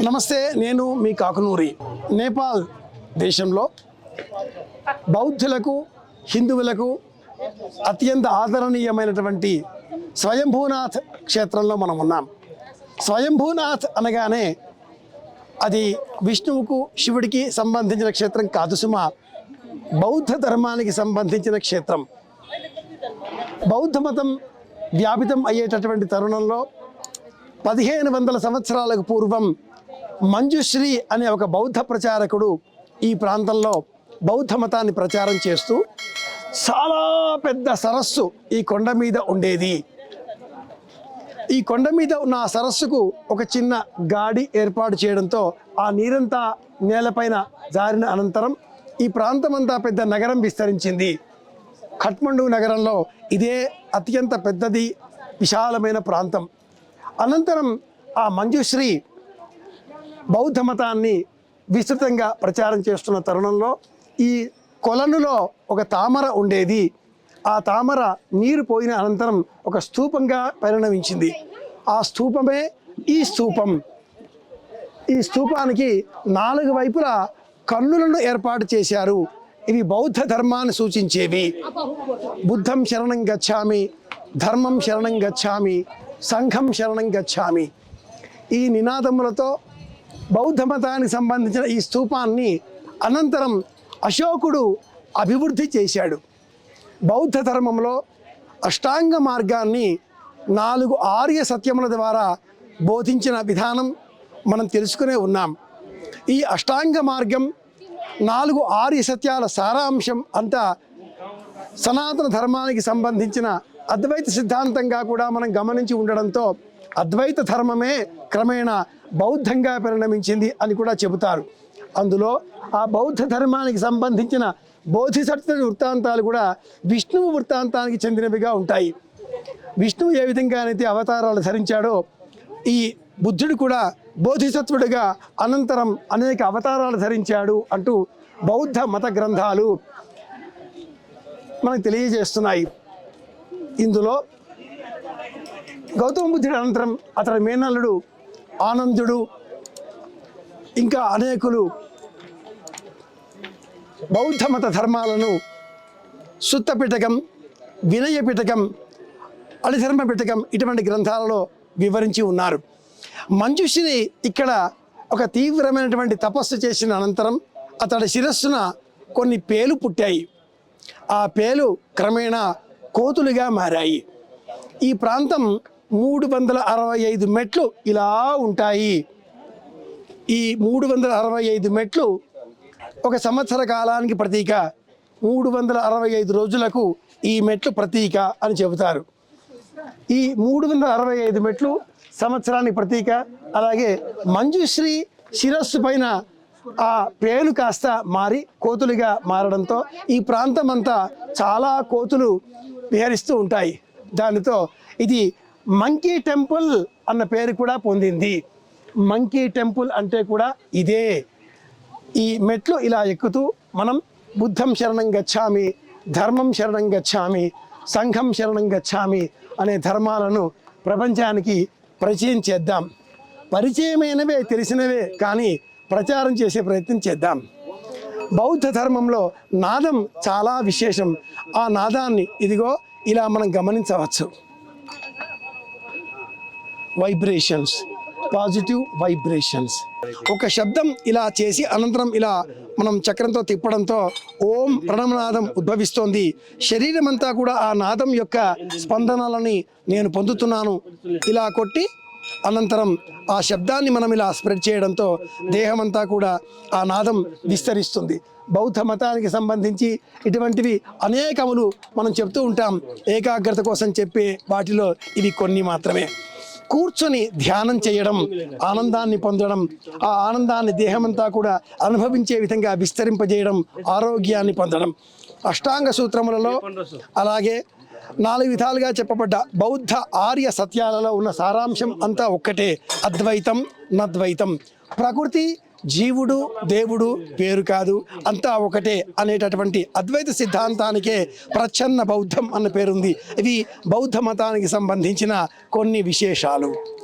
నమస్తే, నేను మీ కాకునూరి. నేపాల్ దేశంలో బౌద్ధులకు హిందువులకు అత్యంత ఆదరణీయమైనటువంటి స్వయంభూనాథ్ క్షేత్రంలో మనం ఉన్నాం. స్వయంభూనాథ్ అనగానే అది విష్ణువుకు శివుడికి సంబంధించిన క్షేత్రం కాదు సుమా, బౌద్ధ ధర్మానికి సంబంధించిన క్షేత్రం. బౌద్ధ మతం వ్యాపితం అయ్యేటటువంటి తరుణంలో 1500 సంవత్సరాలకు పూర్వం మంజుశ్రీ అనే ఒక బౌద్ధ ప్రచారకుడు ఈ ప్రాంతంలో బౌద్ధ మతాన్ని ప్రచారం చేస్తూ చాలా పెద్ద సరస్సు ఈ కొండ మీద ఉండేది. ఈ కొండ మీద ఉన్న ఆ సరస్సుకు ఒక చిన్న గాడి ఏర్పాటు చేయడంతో ఆ నీరంతా నేలపైన జారిన అనంతరం ఈ ప్రాంతమంతా పెద్ద నగరం విస్తరించింది. ఖట్మండు నగరంలో ఇదే అత్యంత పెద్దది, విశాలమైన ప్రాంతం. అనంతరం ఆ మంజుశ్రీ బౌద్ధ మతాన్ని విస్తృతంగా ప్రచారం చేస్తున్న తరుణంలో ఈ కొలనులో ఒక తామర ఉండేది. ఆ తామర నీరు పోయిన అనంతరం ఒక స్తూపంగా పరిణమించింది. ఆ స్తూపమే ఈ స్తూపం. ఈ స్తూపానికి 4 వైపులా కన్నులను ఏర్పాటు చేశారు. ఇవి బౌద్ధ ధర్మాన్ని సూచించేవి. బుద్ధం శరణం గచ్ఛామి, ధర్మం శరణం గచ్ఛామి, సంఘం శరణం గచ్ఛామి. ఈ నినాదములతో బౌద్ధ మతానికి సంబంధించిన ఈ స్తూపాన్ని అనంతరం అశోకుడు అభివృద్ధి చేశాడు. బౌద్ధ ధర్మంలో అష్టాంగ మార్గాన్ని 4 ఆర్య సత్యముల ద్వారా బోధించిన విధానం మనం తెలుసుకునే ఉన్నాం. ఈ అష్టాంగ మార్గం 4 ఆర్య సత్యాల సారాంశం అంతా సనాతన ధర్మానికి సంబంధించిన అద్వైత సిద్ధాంతంగా కూడా మనం గమనించి ఉండడంతో అద్వైత ధర్మమే క్రమేణా బౌద్ధంగా పరిణమించింది అని కూడా చెబుతారు. అందులో ఆ బౌద్ధ ధర్మానికి సంబంధించిన బోధిసత్వ వృత్తాంతాలు కూడా విష్ణువు వృత్తాంతానికి చెందినవిగా ఉంటాయి. విష్ణువు ఏ విధంగా అయితే అవతారాలు ధరించాడో ఈ బుద్ధుడు కూడా బోధిసత్వుడిగా అనంతరం అనేక అవతారాలు ధరించాడు అంటూ బౌద్ధ మత గ్రంథాలు మనకు తెలియజేస్తున్నాయి. ఇందులో గౌతమ బుద్ధుడి అనంతరం అతడి మేనల్లుడు ఆనందుడు, ఇంకా అనేకులు బౌద్ధ మత ధర్మాలను సుత్త పిటకం, వినయ పిటకం, అలిధర్మ పిటకం ఇటువంటి గ్రంథాలలో వివరించి ఉన్నారు. మంజుశ్రీ ఇక్కడ ఒక తీవ్రమైనటువంటి తపస్సు చేసిన అనంతరం అతడి శిరస్సున కొన్ని పేలు పుట్టాయి. ఆ పేలు క్రమేణా కోతులుగా మారాయి. ఈ ప్రాంతం 365 మెట్లు ఇలా ఉంటాయి. ఈ 365 మెట్లు ఒక సంవత్సర కాలానికి ప్రతీక, 365 రోజులకు ఈ మెట్లు ప్రతీక అని చెబుతారు. ఈ 365 మెట్లు సంవత్సరానికి ప్రతీక. అలాగే మంజుశ్రీ శిరస్సు పైన ఆ పేలు కాస్త మారి కోతులుగా మారడంతో ఈ ప్రాంతం అంతా చాలా కోతులు విహరిస్తూ ఉంటాయి. దానితో ఇది మంకీ టెంపుల్ అన్న పేరు కూడా పొందింది. మంకీ టెంపుల్ అంటే కూడా ఇదే. ఈ మెట్లు ఇలా ఎక్కుతూ మనం బుద్ధం శరణం గచ్ఛామి, ధర్మం శరణం గచ్ఛామి, సంఘం శరణం గచ్ఛామి అనే ధర్మాలను ప్రపంచానికి పరిచయం చేద్దాం. పరిచయమైనవే, తెలిసినవే కానీ ప్రచారం చేసే ప్రయత్నం చేద్దాం. బౌద్ధ ధర్మంలో నాదం చాలా విశేషం. ఆ నాదాన్ని ఇదిగో ఇలా మనం గమనించవచ్చు. Vibrations, positive vibrations. ఒక శబ్దం ఇలా చేసి అనంతరం ఇలా మనం చక్రంతో తిప్పడంతో ఓం ప్రణవనాదం ఉద్భవిస్తోంది. శరీరం అంతా కూడా ఆ నాదం యొక్క స్పందనలని నేను పొందుతున్నాను. ఇలా కొట్టి అనంతరం ఆ శబ్దాన్ని మనం ఇలా స్ప్రెడ్ చేయడంతో దేహమంతా కూడా ఆ నాదం విస్తరిస్తుంది. బౌద్ధ మతానికి సంబంధించి ఇటువంటివి అనేకములు మనం చెప్తూ ఉంటాం. ఏకాగ్రత కోసం చెప్పే వాటిలో ఇవి కొన్ని మాత్రమే. కూర్చొని ధ్యానం చేయడం, ఆనందాన్ని పొందడం, ఆ ఆనందాన్ని దేహమంతా కూడా అనుభవించే విధంగా విస్తరింపజేయడం, ఆరోగ్యాన్ని పొందడం. అష్టాంగ సూత్రములలో అలాగే 4 విధాలుగా చెప్పబడ్డ బౌద్ధ ఆర్య సత్యాలలో ఉన్న సారాంశం అంతా ఒక్కటే, అద్వైతం నద్వైతం. ప్రకృతి, జీవుడు, దేవుడు పేరు కాదు, అంతా ఒకటే అనేటటువంటి అద్వైత సిద్ధాంతానికే ప్రచ్ఛన్న బౌద్ధం అన్న పేరుంది. ఇవి బౌద్ధ మతానికి సంబంధించిన కొన్ని విశేషాలు.